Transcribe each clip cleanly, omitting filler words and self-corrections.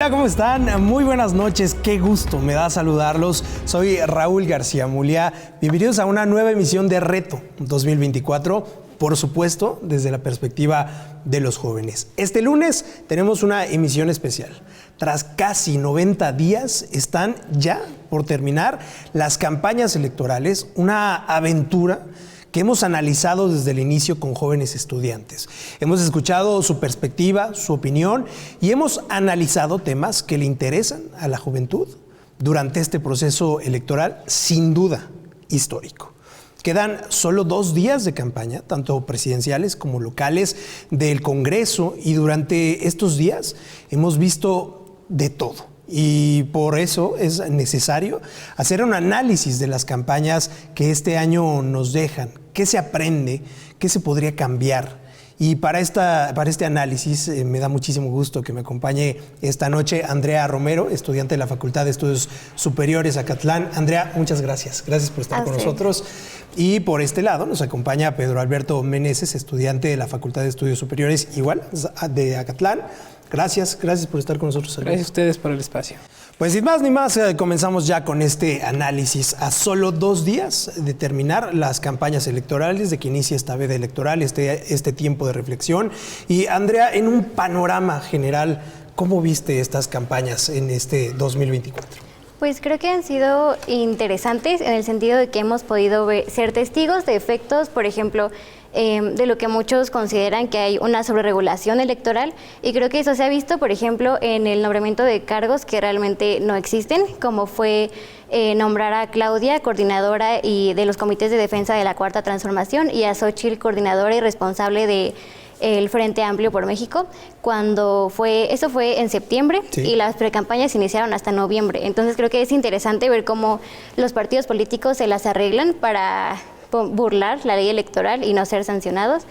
Hola, ¿cómo están? Muy buenas noches, qué gusto me da saludarlos. Soy Raúl García Mulia. Bienvenidos a una nueva emisión de Reto 2024, por supuesto, desde la perspectiva de los jóvenes. Este lunes tenemos una emisión especial. Tras casi 90 días están ya por terminar las campañas electorales, una aventura que hemos analizado desde el inicio con jóvenes estudiantes. Hemos escuchado su perspectiva, su opinión y hemos analizado temas que le interesan a la juventud durante este proceso electoral, sin duda histórico. Quedan solo 2 días de campaña, tanto presidenciales como locales, del Congreso, y durante estos días hemos visto de todo. Y por eso es necesario hacer un análisis de las campañas que este año nos dejan. ¿Qué se aprende? ¿Qué se podría cambiar? Y para este análisis me da muchísimo gusto que me acompañe esta noche Andrea Romero, estudiante de la Facultad de Estudios Superiores Acatlán. Andrea, muchas gracias. Gracias por estar con nosotros. Y por este lado nos acompaña Pedro Alberto Meneses, estudiante de la Facultad de Estudios Superiores, igual, de Acatlán. Gracias por estar con nosotros. Gracias a ustedes por el espacio. Pues sin más ni más, comenzamos ya con este análisis. A solo 2 días de terminar las campañas electorales, de que inicie esta veda electoral, este tiempo de reflexión. Y Andrea, en un panorama general, ¿cómo viste estas campañas en este 2024? Pues creo que han sido interesantes en el sentido de que hemos podido ser testigos de efectos, por ejemplo, de lo que muchos consideran que hay una sobreregulación electoral, y creo que eso se ha visto, por ejemplo, en el nombramiento de cargos que realmente no existen, como fue nombrar a Claudia, coordinadora de los comités de defensa de la Cuarta Transformación, y a Xochitl, coordinadora y responsable de el Frente Amplio por México, eso fue en septiembre, sí, y las precampañas iniciaron hasta noviembre. Entonces creo que es interesante ver cómo los partidos políticos se las arreglan para burlar la ley electoral y no ser sancionados.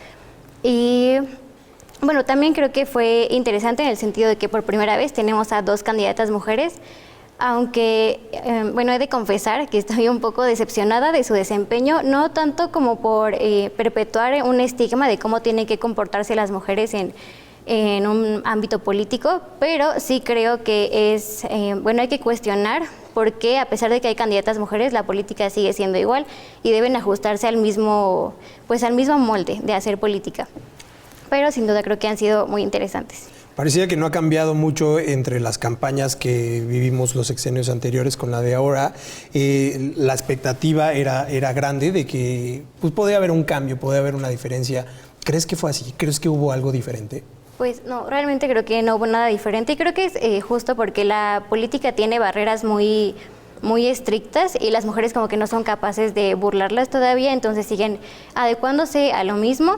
Y bueno, también creo que fue interesante en el sentido de que por primera vez tenemos a 2 candidatas mujeres, aunque, bueno, he de confesar que estoy un poco decepcionada de su desempeño, no tanto como por perpetuar un estigma de cómo tienen que comportarse las mujeres en un ámbito político, pero sí creo que bueno, hay que cuestionar por qué, a pesar de que hay candidatas mujeres, la política sigue siendo igual y deben ajustarse al mismo molde de hacer política. Pero sin duda creo que han sido muy interesantes. Parecía que no ha cambiado mucho entre las campañas que vivimos los sexenios anteriores con la de ahora. La expectativa era grande de que pues, podía haber un cambio, podía haber una diferencia. ¿Crees que fue así? ¿Crees que hubo algo diferente? Pues no, realmente creo que no hubo nada diferente, y creo que es justo porque la política tiene barreras muy estrictas y las mujeres como que no son capaces de burlarlas todavía, entonces siguen adecuándose a lo mismo.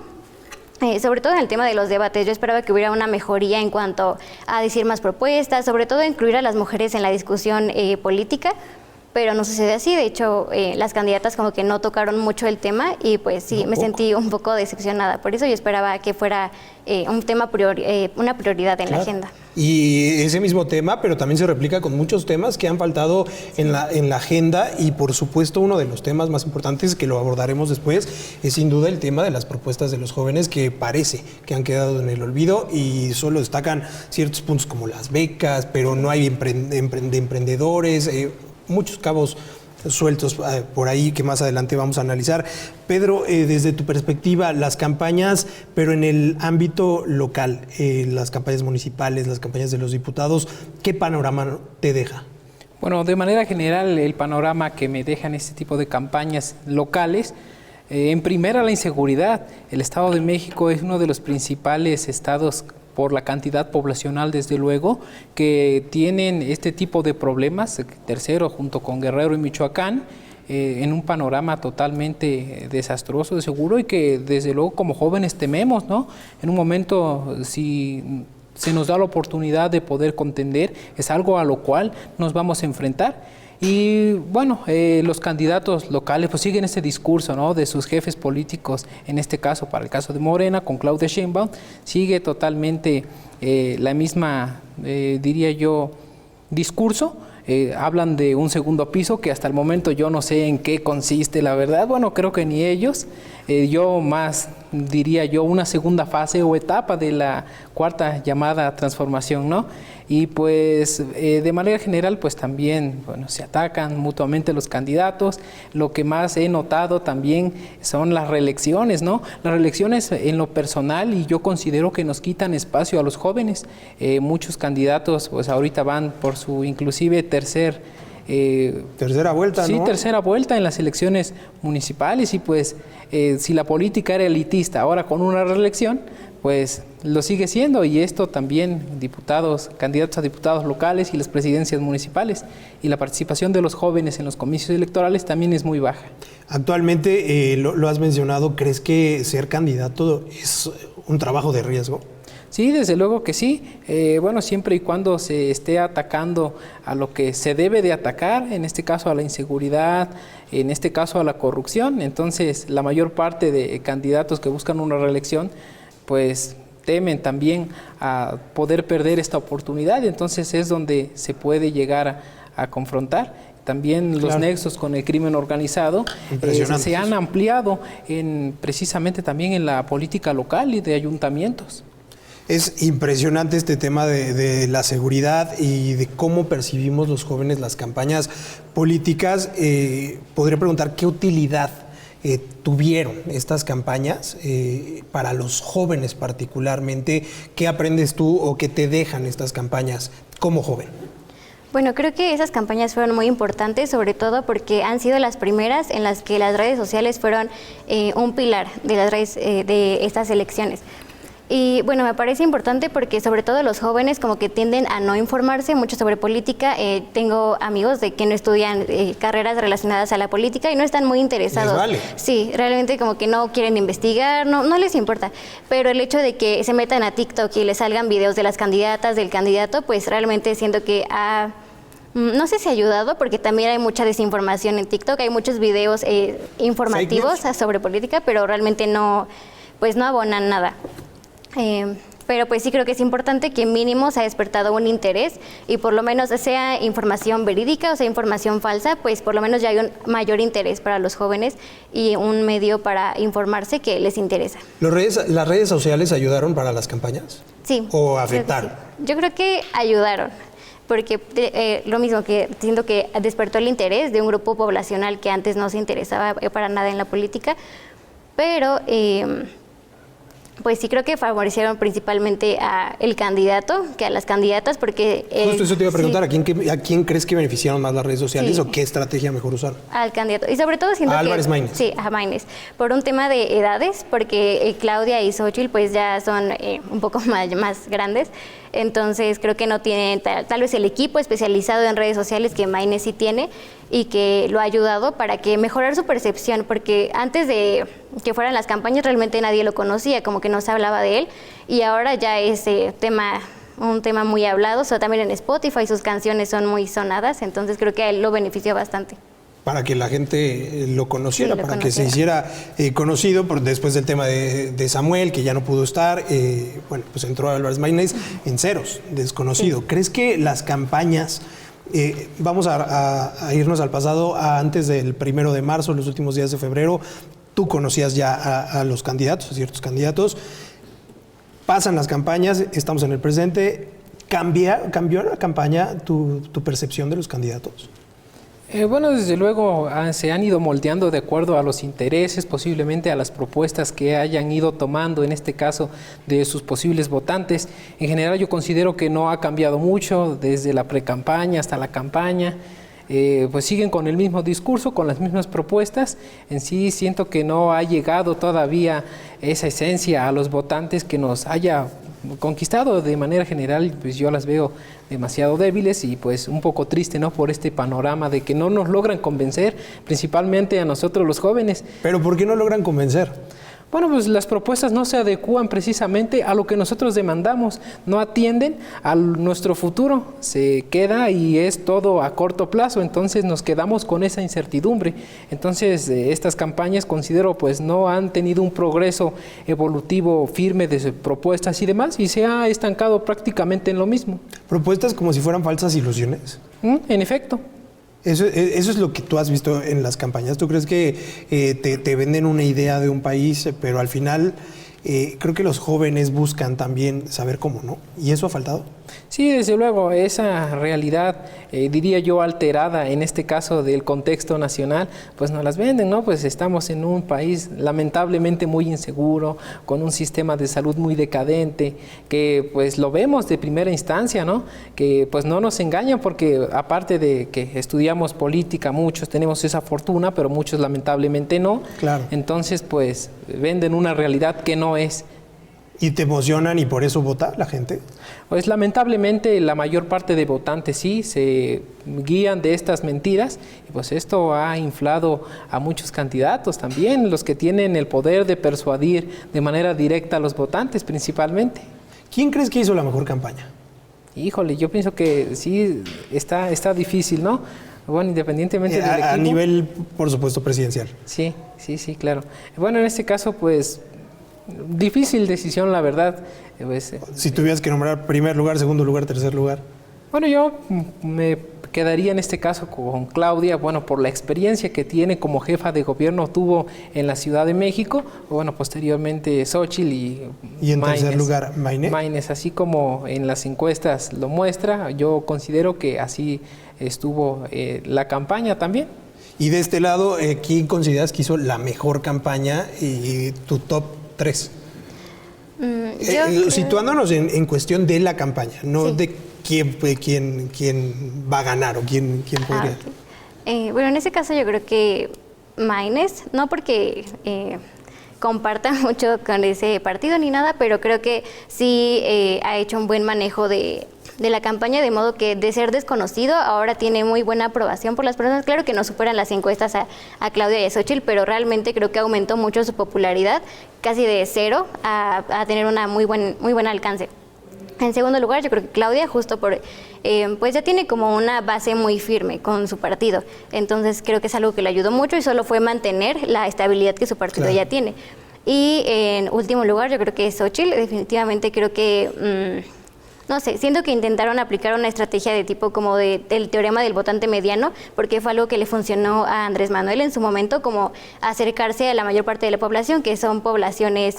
Sobre todo en el tema de los debates, yo esperaba que hubiera una mejoría en cuanto a decir más propuestas, sobre todo incluir a las mujeres en la discusión política, pero no sucede así. De hecho, las candidatas como que no tocaron mucho el tema y pues sí, me sentí un poco decepcionada. Por eso yo esperaba que fuera un tema una prioridad en la agenda. Y ese mismo tema, pero también se replica con muchos temas que han faltado en la agenda, y por supuesto uno de los temas más importantes que lo abordaremos después es sin duda el tema de las propuestas de los jóvenes, que parece que han quedado en el olvido y solo destacan ciertos puntos como las becas, pero no hay emprendedores, muchos cabos sueltos por ahí que más adelante vamos a analizar. Pedro, desde tu perspectiva, las campañas, pero en el ámbito local, las campañas municipales, las campañas de los diputados, ¿qué panorama te deja? Bueno, de manera general, el panorama que me dejan este tipo de campañas locales, en primera, la inseguridad. El Estado de México es uno de los principales estados, por la cantidad poblacional, desde luego, que tienen este tipo de problemas. Tercero, junto con Guerrero y Michoacán, en un panorama totalmente desastroso, de seguro, y que desde luego como jóvenes tememos, ¿no? En un momento, si se nos da la oportunidad de poder contender, es algo a lo cual nos vamos a enfrentar. Y bueno, los candidatos locales pues siguen ese discurso, ¿no?, de sus jefes políticos, en este caso, para el caso de Morena, con Claudia Sheinbaum, sigue totalmente la misma, diría yo, discurso. Hablan de un segundo piso que hasta el momento yo no sé en qué consiste, la verdad. Bueno, creo que ni ellos. Yo más diría yo una segunda fase o etapa de la cuarta llamada transformación, ¿no? Y pues de manera general pues también se atacan mutuamente los candidatos. Lo que más he notado también son las reelecciones, ¿no? Las reelecciones en lo personal, y yo considero que nos quitan espacio a los jóvenes. Muchos candidatos pues ahorita van por su inclusive tercera vuelta, ¿no? Sí, tercera vuelta en las elecciones municipales, y pues si la política era elitista, ahora con una reelección, pues lo sigue siendo, y esto también candidatos a diputados locales y las presidencias municipales, y la participación de los jóvenes en los comicios electorales también es muy baja. Actualmente, lo has mencionado, ¿crees que ser candidato es un trabajo de riesgo? Sí, desde luego que sí. Siempre y cuando se esté atacando a lo que se debe de atacar, en este caso a la inseguridad, en este caso a la corrupción. Entonces, la mayor parte de candidatos que buscan una reelección, pues temen también a poder perder esta oportunidad. Entonces, es donde se puede llegar a confrontar. También los nexos con el crimen organizado se han ampliado precisamente también en la política local y de ayuntamientos. Es impresionante este tema de la seguridad y de cómo percibimos los jóvenes las campañas políticas. Podría preguntar qué utilidad tuvieron estas campañas para los jóvenes particularmente. ¿Qué aprendes tú o qué te dejan estas campañas como joven? Bueno, creo que esas campañas fueron muy importantes, sobre todo porque han sido las primeras en las que las redes sociales fueron un pilar de las redes de estas elecciones. Y bueno, me parece importante porque sobre todo los jóvenes como que tienden a no informarse mucho sobre política. Tengo amigos de que no estudian carreras relacionadas a la política y no están muy interesados. ¿Les vale? Sí, realmente como que no quieren investigar, no les importa. Pero el hecho de que se metan a TikTok y les salgan videos de las candidatas, del candidato, pues realmente siento que no sé si ha ayudado, porque también hay mucha desinformación en TikTok, hay muchos videos informativos sobre política, pero realmente no abonan nada. Pero pues sí creo que es importante que mínimo se ha despertado un interés, y por lo menos sea información verídica o sea información falsa, pues por lo menos ya hay un mayor interés para los jóvenes y un medio para informarse que les interesa. ¿Las redes sociales ayudaron para las campañas? Sí. ¿O afectaron? Sí. Yo creo que ayudaron, porque lo mismo, que siento que despertó el interés de un grupo poblacional que antes no se interesaba para nada en la política, pero pues sí creo que favorecieron principalmente al candidato que a las candidatas, porque... Justo eso te iba a preguntar, ¿a quién crees que beneficiaron más las redes sociales o qué estrategia mejor usaron? Al candidato, y sobre todo siento que... Álvarez Maínez. Sí, a Maínez, por un tema de edades, porque Claudia y Xóchitl pues ya son un poco más grandes, entonces creo que no tienen tal vez el equipo especializado en redes sociales que Maínez sí tiene, y que lo ha ayudado para que mejorar su percepción, porque antes de que fueran las campañas realmente nadie lo conocía, como que no se hablaba de él, y ahora ya es un tema muy hablado, también en Spotify sus canciones son muy sonadas, entonces creo que a él lo benefició bastante. Para que la gente lo conociera, que se hiciera conocido después del tema de Samuel, que ya no pudo estar. Pues entró Álvarez Maínez en ceros, desconocido. Sí. ¿Crees que las campañas, vamos a irnos al pasado, antes del 1 de marzo, los últimos días de febrero, tú conocías ya a los candidatos, a ciertos candidatos, pasan las campañas, estamos en el presente, ¿cambió la campaña tu percepción de los candidatos? Desde luego se han ido moldeando de acuerdo a los intereses, posiblemente a las propuestas que hayan ido tomando, en este caso de sus posibles votantes. En general yo considero que no ha cambiado mucho desde la precampaña hasta la campaña. Pues siguen con el mismo discurso, con las mismas propuestas. En sí siento que no ha llegado todavía esa esencia a los votantes que nos haya conquistado. De manera general, pues yo las veo demasiado débiles y pues un poco triste, ¿no?, por este panorama de que no nos logran convencer, principalmente a nosotros los jóvenes. ¿Pero por qué no logran convencer? Bueno, pues las propuestas no se adecúan precisamente a lo que nosotros demandamos, no atienden a nuestro futuro, se queda y es todo a corto plazo, entonces nos quedamos con esa incertidumbre. Entonces estas campañas considero pues no han tenido un progreso evolutivo firme de propuestas y demás, y se ha estancado prácticamente en lo mismo. ¿Propuestas como si fueran falsas ilusiones? En efecto. Eso es lo que tú has visto en las campañas. ¿Tú crees que te venden una idea de un país, pero al final creo que los jóvenes buscan también saber cómo, ¿no? ¿Y eso ha faltado? Sí, desde luego, esa realidad, diría yo, alterada en este caso del contexto nacional, pues nos las venden, ¿no? Pues estamos en un país lamentablemente muy inseguro, con un sistema de salud muy decadente, que pues lo vemos de primera instancia, ¿no? Que pues no nos engañan porque aparte de que estudiamos política, muchos tenemos esa fortuna, pero muchos lamentablemente no. Claro. Entonces, pues venden una realidad que no es. ¿Y te emocionan y por eso vota la gente? Pues lamentablemente la mayor parte de votantes sí se guían de estas mentiras y pues esto ha inflado a muchos candidatos también, los que tienen el poder de persuadir de manera directa a los votantes principalmente. ¿Quién crees que hizo la mejor campaña? Híjole, yo pienso que sí está difícil, ¿no? Bueno, independientemente del equipo. A nivel, por supuesto, presidencial. Sí, claro. Bueno, en este caso, pues, difícil decisión, la verdad. Pues, si tuvieras que nombrar primer lugar, segundo lugar, tercer lugar. Bueno, yo me quedaría en este caso con Claudia, bueno, por la experiencia que tiene como jefa de gobierno, tuvo en la Ciudad de México, bueno, posteriormente Xóchitl y en tercer lugar, Maynes. Maynes, así como en las encuestas lo muestra, yo considero que así estuvo la campaña también. Y de este lado, ¿quién consideras que hizo la mejor campaña y tu top 3? Situándonos en cuestión de la campaña, no de quién va a ganar o quién podría. Okay. Bueno, en ese caso yo creo que Maynes, no porque comparta mucho con ese partido ni nada, pero creo que sí ha hecho un buen manejo de la campaña, de modo que de ser desconocido ahora tiene muy buena aprobación por las personas. Claro que no superan las encuestas a Claudia y a Xóchitl, pero realmente creo que aumentó mucho su popularidad, casi de cero a tener una muy buen alcance. En segundo lugar, yo creo que Claudia, justo por, pues ya tiene como una base muy firme con su partido. Entonces creo que es algo que le ayudó mucho y solo fue mantener la estabilidad que su partido ya tiene. Y en último lugar, yo creo que Xóchitl, definitivamente creo que, no sé, siento que intentaron aplicar una estrategia de tipo como del teorema del votante mediano, porque fue algo que le funcionó a Andrés Manuel en su momento, como acercarse a la mayor parte de la población, que son poblaciones,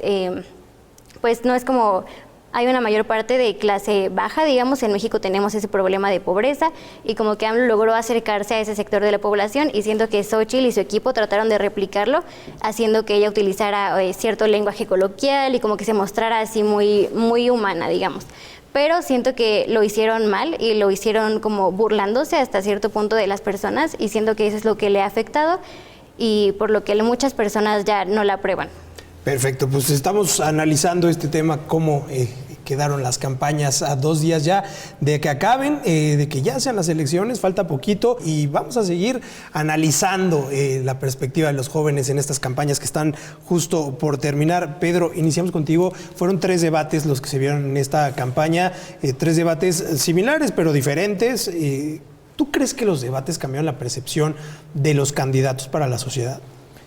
pues no es como... Hay una mayor parte de clase baja, digamos, en México tenemos ese problema de pobreza y como que AMLO logró acercarse a ese sector de la población y siento que Xóchitl y su equipo trataron de replicarlo, haciendo que ella utilizara cierto lenguaje coloquial y como que se mostrara así muy humana, digamos. Pero siento que lo hicieron mal y lo hicieron como burlándose hasta cierto punto de las personas y siento que eso es lo que le ha afectado y por lo que muchas personas ya no la aprueban. Perfecto, pues estamos analizando este tema, cómo quedaron las campañas a 2 días ya de que acaben, de que ya sean las elecciones, falta poquito y vamos a seguir analizando la perspectiva de los jóvenes en estas campañas que están justo por terminar. Pedro, iniciamos contigo. Fueron 3 debates los que se vieron en esta campaña, 3 debates similares pero diferentes. ¿Tú crees que los debates cambiaron la percepción de los candidatos para la sociedad?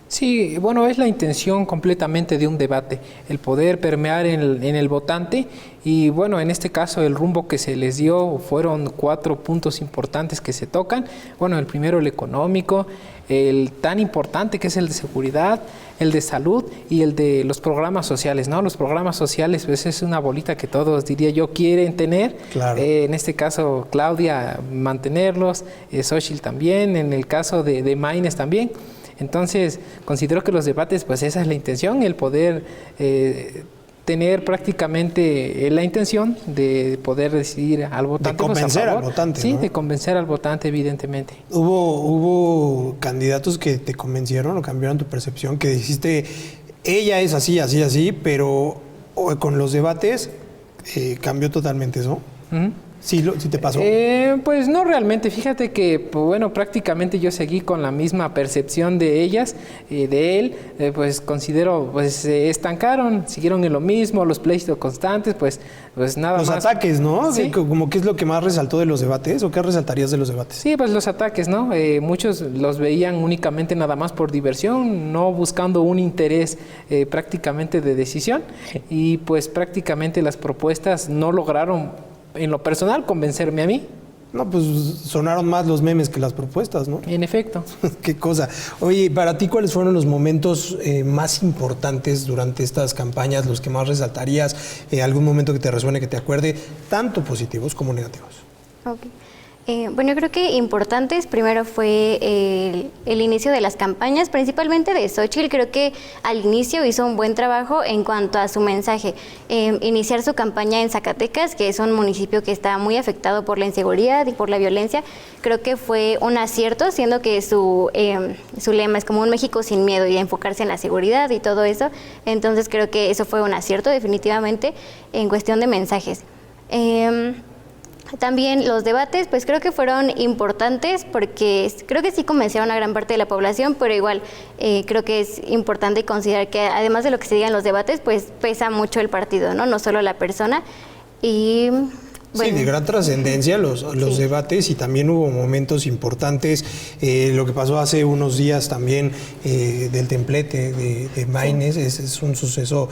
Sí, bueno, es la intención completamente de un debate, el poder permear en el votante y bueno, en este caso el rumbo que se les dio fueron 4 puntos importantes que se tocan. Bueno, el primero el económico, el tan importante que es el de seguridad, el de salud y el de los programas sociales, ¿no? Los programas sociales pues es una bolita que todos, diría yo, quieren tener. Claro. En este caso Claudia mantenerlos, Xóchitl también, en el caso de Maynes también. Entonces, considero que los debates, pues esa es la intención, el poder tener prácticamente la intención de poder decidir al votante. De convencer al votante, sí, ¿no? de convencer al votante, evidentemente. ¿Hubo candidatos que te convencieron o cambiaron tu percepción, que dijiste, ella es así, así, así, pero con los debates cambió totalmente eso? Uh-huh. ¿Sí te pasó? Pues no realmente, fíjate que, pues, bueno, prácticamente yo seguí con la misma percepción de ellas, de él, pues considero, pues se estancaron, siguieron en lo mismo, los pleitos constantes, pues nada los más. Los ataques, ¿no? ¿Sí? Como que es lo que más resaltó de los debates, ¿o qué resaltarías de los debates? Sí, pues los ataques, ¿no? Muchos los veían únicamente nada más por diversión, no buscando un interés prácticamente de decisión y pues prácticamente las propuestas no lograron en lo personal convencerme a mí. No, pues sonaron más los memes que las propuestas, ¿no? En efecto. Qué cosa. Oye, para ti, ¿cuáles fueron los momentos más importantes durante estas campañas, los que más resaltarías? ¿Algún momento que te resuene, que te acuerde, tanto positivos como negativos? Okay. Bueno, yo creo que importantes, primero fue el inicio de las campañas, principalmente de Xóchitl. Creo que al inicio hizo un buen trabajo en cuanto a su mensaje. Iniciar su campaña en Zacatecas, que es un municipio que está muy afectado por la inseguridad y por la violencia, creo que fue un acierto, siendo que su lema es como un México sin miedo y enfocarse en la seguridad y todo eso. Entonces creo que eso fue un acierto definitivamente en cuestión de mensajes. También los debates, pues creo que fueron importantes porque creo que sí convencieron a gran parte de la población, pero igual creo que es importante considerar que además de lo que se diga en los debates, pues pesa mucho el partido, ¿no? No solo la persona. Y bueno, sí, de gran trascendencia los sí. debates, y también hubo momentos importantes, lo que pasó hace unos días también del templete de Maynes, es un suceso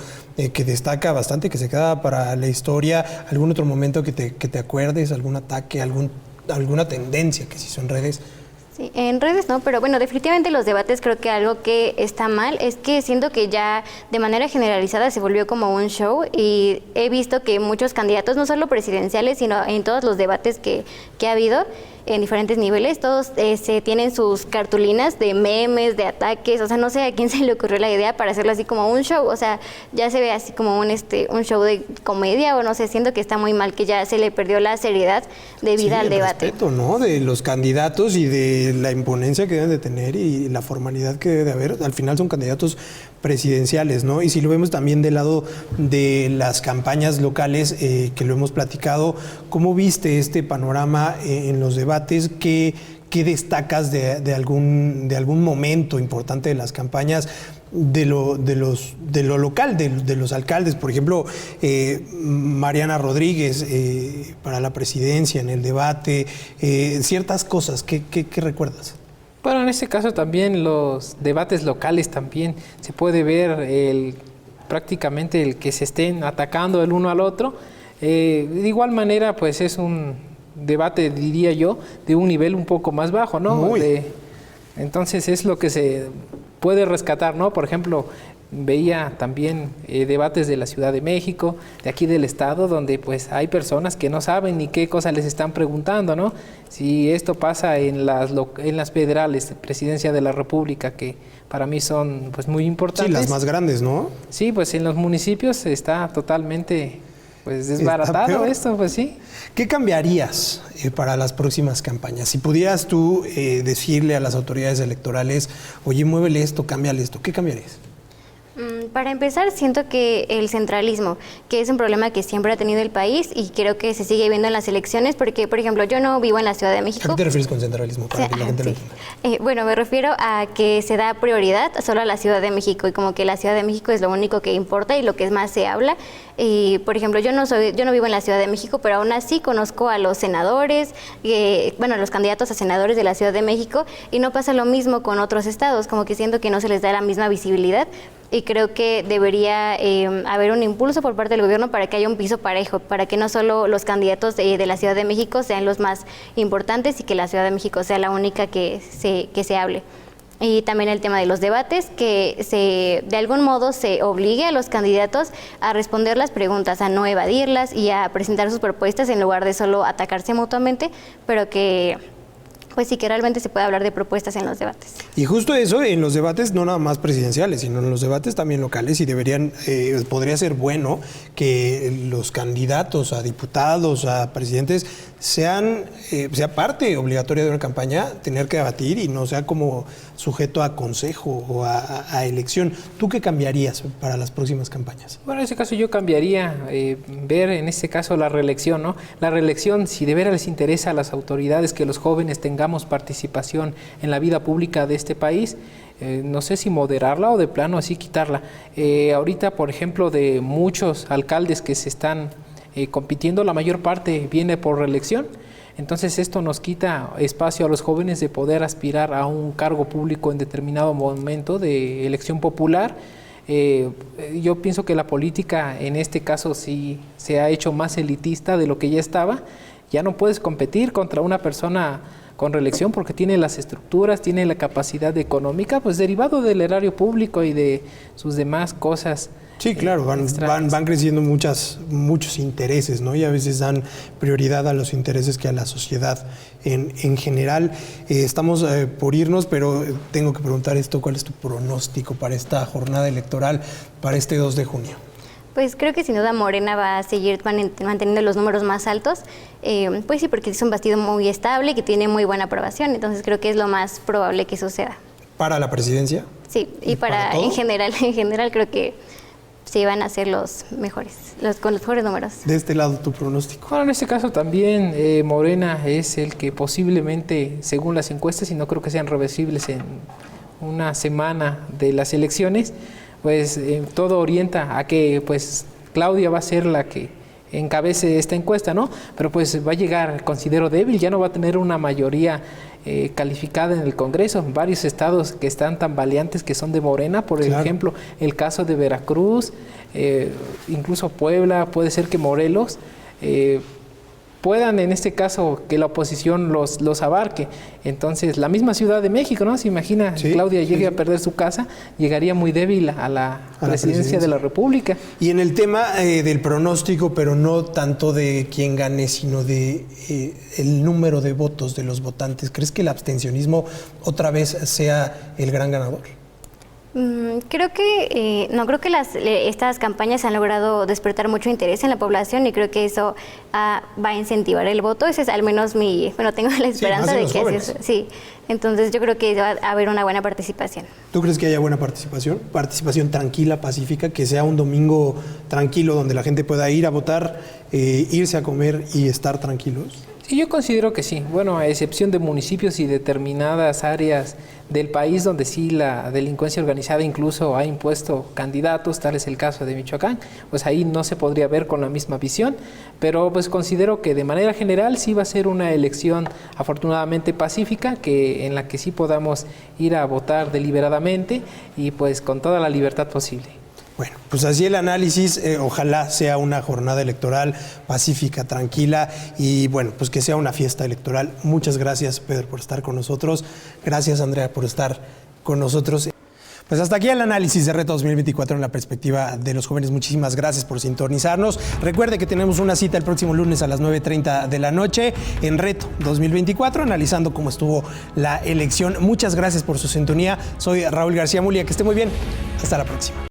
que destaca bastante, que se queda para la historia. ¿Algún otro momento que te acuerdes, algún ataque, alguna tendencia que se hizo en redes? Sí, en redes no, pero bueno, definitivamente los debates creo que algo que está mal es que siento que ya de manera generalizada se volvió como un show, y he visto que muchos candidatos, no solo presidenciales, sino en todos los debates que ha habido en diferentes niveles, todos se tienen sus cartulinas de memes, de ataques, o sea, no sé a quién se le ocurrió la idea para hacerlo así como un show, o sea, ya se ve así como un show de comedia, o no sé, siento que está muy mal, que ya se le perdió la seriedad de vida al debate. El respeto, ¿no?, de los candidatos y de la imponencia que deben de tener y la formalidad que debe de haber. Al final son candidatos presidenciales, ¿no? Y si lo vemos también del lado de las campañas locales, que lo hemos platicado, ¿cómo viste este panorama en los debates? ¿Qué destacas de algún momento importante de las campañas, de lo local, de los alcaldes? Por ejemplo, Mariana Rodríguez para la presidencia en el debate, ciertas cosas, ¿qué recuerdas? Bueno, en este caso también los debates locales también se puede ver prácticamente el que se estén atacando el uno al otro. De igual manera, pues es un debate, diría yo, de un nivel un poco más bajo, ¿no? Entonces es lo que se puede rescatar, ¿no? Por ejemplo, veía también debates de la Ciudad de México, de aquí del estado, donde pues hay personas que no saben ni qué cosa les están preguntando, ¿no? Si esto pasa en las federales, Presidencia de la República, que para mí son pues muy importantes. Sí, las más grandes, ¿no? Sí, pues en los municipios está totalmente pues desbaratado esto, pues sí. ¿Qué cambiarías para las próximas campañas? Si pudieras tú decirle a las autoridades electorales, oye, muévele esto, cámbiale esto, ¿qué cambiarías? Para empezar, siento que el centralismo, que es un problema que siempre ha tenido el país y creo que se sigue viendo en las elecciones, porque, por ejemplo, yo no vivo en la Ciudad de México. ¿A qué te refieres con centralismo? Para que la gente lo entienda. Bueno, me refiero a que se da prioridad solo a la Ciudad de México y como que la Ciudad de México es lo único que importa y lo que más se habla. Por ejemplo, yo no vivo en la Ciudad de México, pero aún así conozco a los senadores, los candidatos a senadores de la Ciudad de México, y no pasa lo mismo con otros estados, como que siento que no se les da la misma visibilidad. Y creo que debería haber un impulso por parte del gobierno para que haya un piso parejo, para que no solo los candidatos de la Ciudad de México sean los más importantes y que la Ciudad de México sea la única que se hable. Y también el tema de los debates, que de algún modo se obligue a los candidatos a responder las preguntas, a no evadirlas y a presentar sus propuestas en lugar de solo atacarse mutuamente, pero que pues sí, que realmente se puede hablar de propuestas en los debates. Y justo eso, en los debates no nada más presidenciales, sino en los debates también locales, y podría ser bueno que los candidatos a diputados, a presidentes, sea parte obligatoria de una campaña tener que debatir y no sea como sujeto a consejo o a elección. ¿Tú qué cambiarías para las próximas campañas? Bueno, en ese caso yo cambiaría ver en este caso la reelección, ¿no? La reelección, si de veras les interesa a las autoridades que los jóvenes tengamos participación en la vida pública de este país, no sé si moderarla o de plano así quitarla. Ahorita, por ejemplo, de muchos alcaldes que se están compitiendo, la mayor parte viene por reelección. Entonces esto nos quita espacio a los jóvenes de poder aspirar a un cargo público en determinado momento de elección popular. Yo pienso que la política en este caso sí se ha hecho más elitista de lo que ya estaba, Ya no puedes competir contra una persona con reelección porque tiene las estructuras, tiene la capacidad económica, pues derivado del erario público y de sus demás cosas. Sí, claro, van creciendo muchos intereses, ¿no? Y a veces dan prioridad a los intereses que a la sociedad en general. Estamos por irnos, pero tengo que preguntar esto, ¿cuál es tu pronóstico para esta jornada electoral, para este 2 de junio? Pues creo que sin duda Morena va a seguir manteniendo los números más altos, pues sí, porque es un partido muy estable, que tiene muy buena aprobación, entonces creo que es lo más probable que suceda. ¿Para la presidencia? Sí, y para en general creo que sí van a ser los mejores, con los mejores números. De este lado, tu pronóstico. Bueno, en este caso también Morena es el que posiblemente, según las encuestas, y no creo que sean reversibles en una semana de las elecciones, pues todo orienta a que pues Claudia va a ser la que encabece esta encuesta, ¿no? Pero pues va a llegar, considero débil, ya no va a tener una mayoría calificada en el Congreso. Varios estados que están tambaleantes que son de Morena, por ejemplo, el caso de Veracruz, incluso Puebla, puede ser que Morelos, puedan en este caso que la oposición los abarque. Entonces, la misma Ciudad de México, ¿no? Se imagina, Claudia llegue a perder su casa, llegaría muy débil a la presidencia de la República. Y en el tema del pronóstico, pero no tanto de quién gane, sino de el número de votos de los votantes, ¿crees que el abstencionismo otra vez sea el gran ganador? Creo que estas campañas han logrado despertar mucho interés en la población y creo que eso va a incentivar el voto. Ese es al menos tengo la esperanza de que eso. Sí, entonces yo creo que va a haber una buena participación. ¿Tú crees que haya buena participación? Participación tranquila, pacífica, que sea un domingo tranquilo donde la gente pueda ir a votar, irse a comer y estar tranquilos. Sí, yo considero que sí. Bueno, a excepción de municipios y determinadas áreas del país donde sí la delincuencia organizada incluso ha impuesto candidatos, tal es el caso de Michoacán, pues ahí no se podría ver con la misma visión, pero pues considero que de manera general sí va a ser una elección afortunadamente pacífica, en la que sí podamos ir a votar deliberadamente y pues con toda la libertad posible. Bueno, pues así el análisis, ojalá sea una jornada electoral pacífica, tranquila y bueno, pues que sea una fiesta electoral. Muchas gracias, Pedro, por estar con nosotros. Gracias, Andrea, por estar con nosotros. Pues hasta aquí el análisis de Reto 2024 en la perspectiva de los jóvenes. Muchísimas gracias por sintonizarnos. Recuerde que tenemos una cita el próximo lunes a las 9:30 de la noche en Reto 2024, analizando cómo estuvo la elección. Muchas gracias por su sintonía. Soy Raúl García Mulia. Que esté muy bien. Hasta la próxima.